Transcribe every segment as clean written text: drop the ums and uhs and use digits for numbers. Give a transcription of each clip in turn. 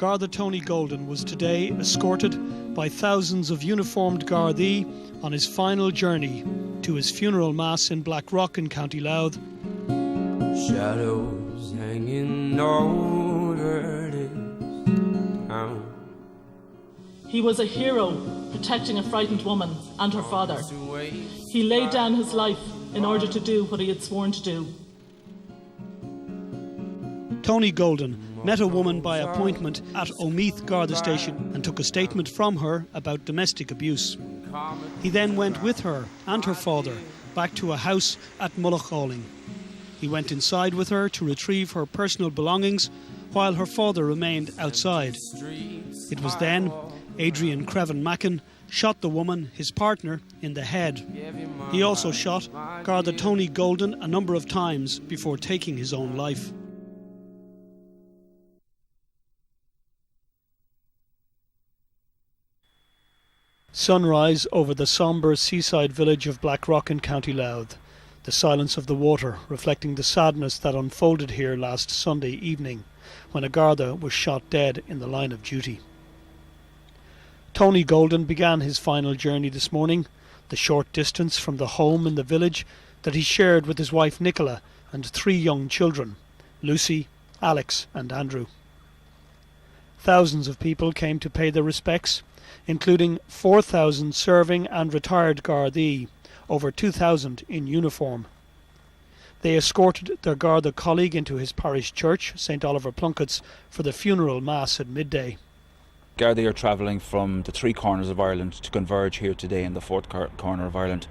Garda Tony Golden was today escorted by thousands of uniformed Gardaí on his final journey to his funeral mass in Blackrock in County Louth. Shadows hanging over this town. He was a hero protecting a frightened woman and her father. He laid down his life in order to do what he had sworn to do. Tony Golden met a woman by appointment at Omeath Garda Station and took a statement from her about domestic abuse. He then went with her and her father back to a house at Mullaghawling. He went inside with her to retrieve her personal belongings while her father remained outside. It was then Adrian Creven-Mackin shot the woman, his partner, in the head. He also shot Garda Tony Golden a number of times before taking his own life. Sunrise over the sombre seaside village of Blackrock in County Louth. The silence of the water reflecting the sadness that unfolded here last Sunday evening when a Garda was shot dead in the line of duty. Tony Golden began his final journey this morning, the short distance from the home in the village that he shared with his wife Nicola and 3 young children, Lucy, Alex and Andrew. Thousands of people came to pay their respects, including 4,000 serving and retired Gardaí, over 2,000 in uniform. They escorted their Garda colleague into his parish church, St Oliver Plunkett's, for the funeral mass at midday. Gardaí are travelling from the 3 corners of Ireland to converge here today in the 4th corner of Ireland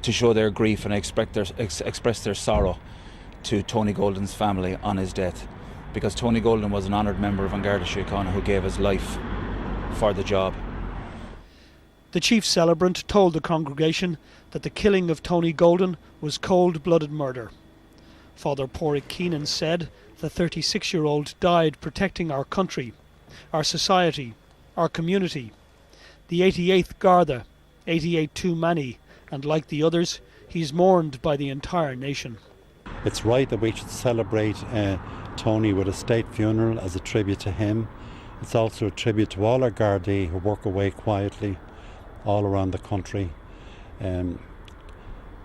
to show their grief and express their sorrow to Tony Golden's family on his death, because Tony Golden was an honoured member of An Garda Síochána who gave his life for the job. The chief celebrant told the congregation that the killing of Tony Golden was cold-blooded murder. Father Porrick Keenan said the 36-year-old died protecting our country, our society, our community. The 88th Garda, 88 too many, and like the others, he's mourned by the entire nation. It's right that we should celebrate Tony with a state funeral as a tribute to him. It's also a tribute to all our Gardaí who work away quietly all around the country,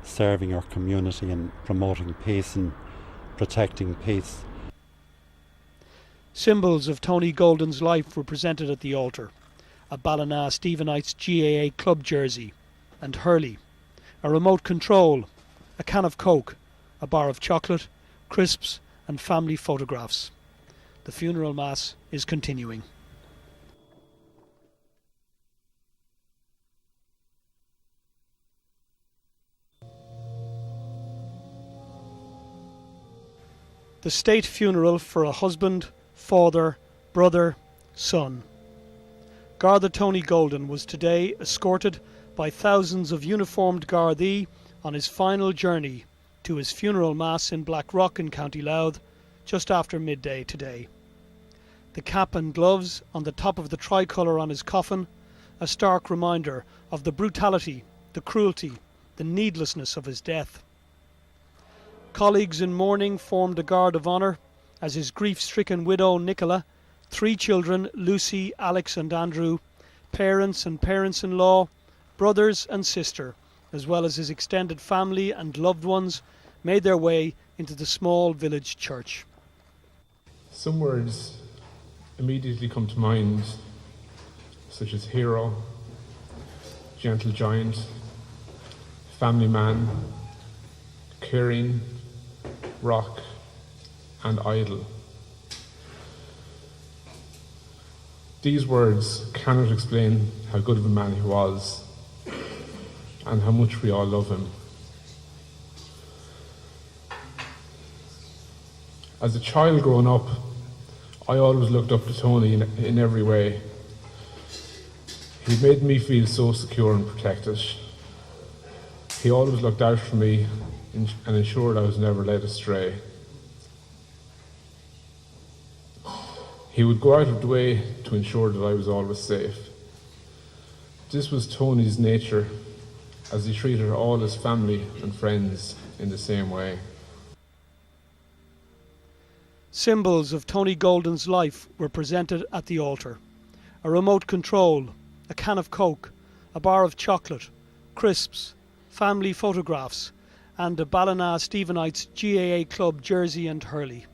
serving our community and promoting peace and protecting peace. Symbols of Tony Golden's life were presented at the altar. A Ballina Stephenites GAA club jersey and Hurley, a remote control, a can of Coke, a bar of chocolate, crisps and family photographs. The funeral mass is continuing. The state funeral for a husband, father, brother, son. Garda Tony Golden was today escorted by thousands of uniformed Gardaí on his final journey to his funeral mass in Blackrock in County Louth just after midday today. The cap and gloves on the top of the tricolour on his coffin, a stark reminder of the brutality, the cruelty, the needlessness of his death. Colleagues in mourning formed a guard of honour as his grief-stricken widow Nicola, 3 children, Lucy, Alex and Andrew, parents and parents-in-law, brothers and sister, as well as his extended family and loved ones, made their way into the small village church. Some words immediately come to mind, such as hero, gentle giant, family man, caring, rock and idol. These words cannot explain how good of a man he was and how much we all love him. As a child growing up, I always looked up to Tony in every way. He made me feel so secure and protected. He always looked out for me and ensured I was never led astray. He would go out of the way to ensure that I was always safe. This was Tony's nature, as he treated all his family and friends in the same way. Symbols of Tony Golden's life were presented at the altar. A remote control, a can of Coke, a bar of chocolate, crisps, family photographs, and a Ballina Stephenites GAA club jersey and hurley.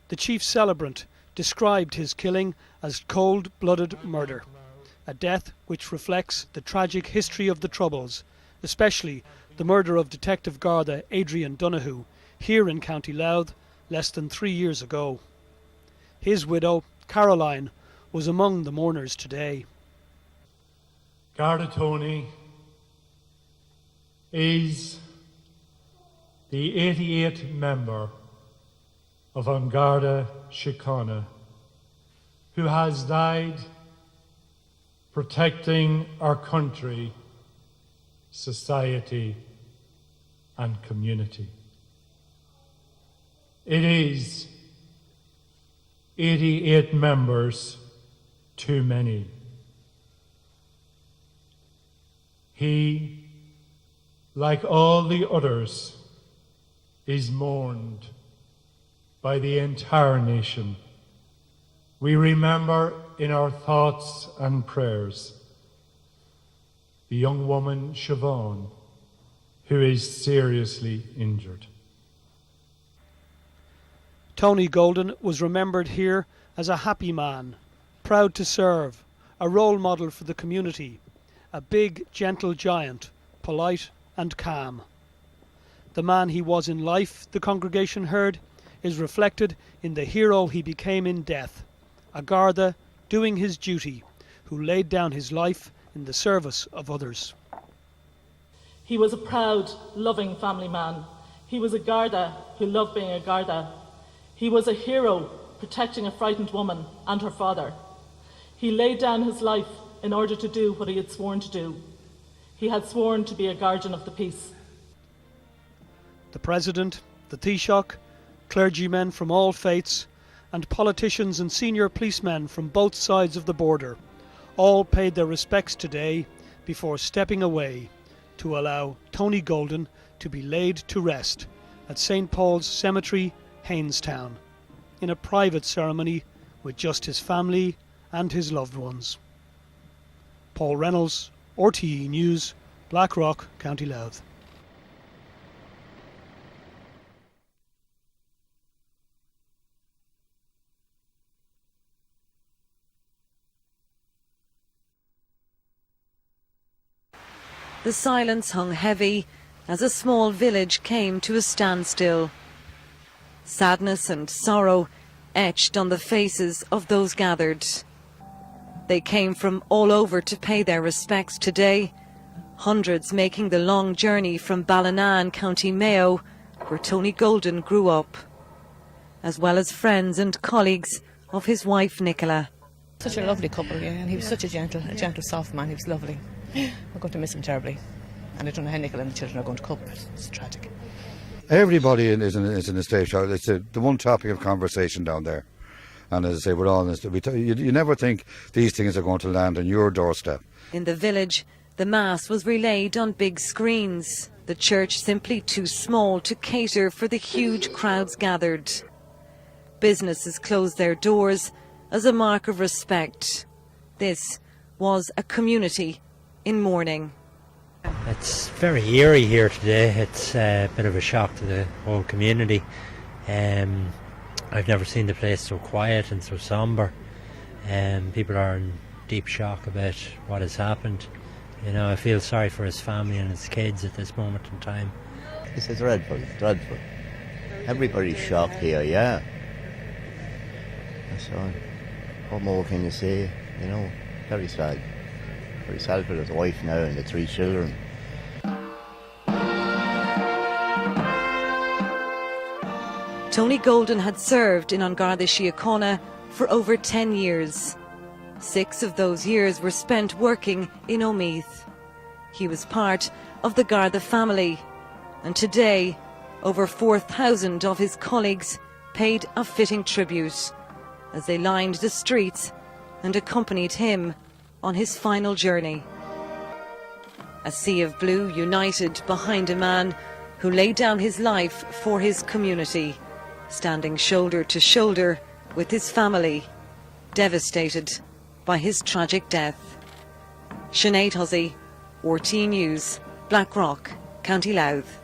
The chief celebrant described his killing as cold-blooded murder, a death which reflects the tragic history of the Troubles, especially the murder of Detective Garda Adrian Donoghue here in County Louth less than 3 years ago. His widow, Caroline, was among the mourners today. Garda Tony is the 88th member of An Garda Síochána who has died protecting our country, society and community. It is 88 members too many. He, like all the others, is mourned by the entire nation. We remember in our thoughts and prayers the young woman Siobhan, who is seriously injured. Tony Golden was remembered here as a happy man, proud to serve, a role model for the community, a big, gentle giant, polite and calm. The man he was in life, the congregation heard, is reflected in the hero he became in death, a Garda doing his duty, who laid down his life in the service of others. He was a proud, loving family man. He was a Garda who loved being a Garda. He was a hero protecting a frightened woman and her father. He laid down his life in order to do what he had sworn to do. He had sworn to be a guardian of the peace. The President, the Taoiseach, clergymen from all faiths, and politicians and senior policemen from both sides of the border all paid their respects today before stepping away to allow Tony Golden to be laid to rest at St. Paul's Cemetery, Hainstown, in a private ceremony with just his family and his loved ones. Paul Reynolds, RTE News, Blackrock, County Louth. The silence hung heavy as a small village came to a standstill. Sadness and sorrow etched on the faces of those gathered. They came from all over to pay their respects today, hundreds making the long journey from Ballina in County Mayo, where Tony Golden grew up, as well as friends and colleagues of his wife Nicola. Such a lovely couple, yeah, and he was such a gentle, soft man. He was lovely. I'm going to miss him terribly, and I don't know how Nicola and the children are going to cope. It's tragic. Everybody is in a state show. It's the one topic of conversation down there. And as I say, we're all in this. You never think these things are going to land on your doorstep. In the village, the Mass was relayed on big screens. The church simply too small to cater for the huge crowds gathered. Businesses closed their doors as a mark of respect. This was a community in mourning. It's very eerie here today. It's a bit of a shock to the whole community. I've never seen the place so quiet and so sombre. People are in deep shock about what has happened. You know, I feel sorry for his family and his kids at this moment in time. It's dreadful, dreadful. Everybody's shocked here, yeah. That's all. What more can you say? You know, very sad. Very sad for his wife now and the 3 children. Tony Golden had served in An Garda Síochána for over 10 years. 6 of those years were spent working in Omeath. He was part of the Garda family, and today over 4,000 of his colleagues paid a fitting tribute as they lined the streets and accompanied him on his final journey. A sea of blue united behind a man who laid down his life for his community, standing shoulder to shoulder with his family, devastated by his tragic death. Sinead Hussey, RTÉ News, Blackrock, County Louth.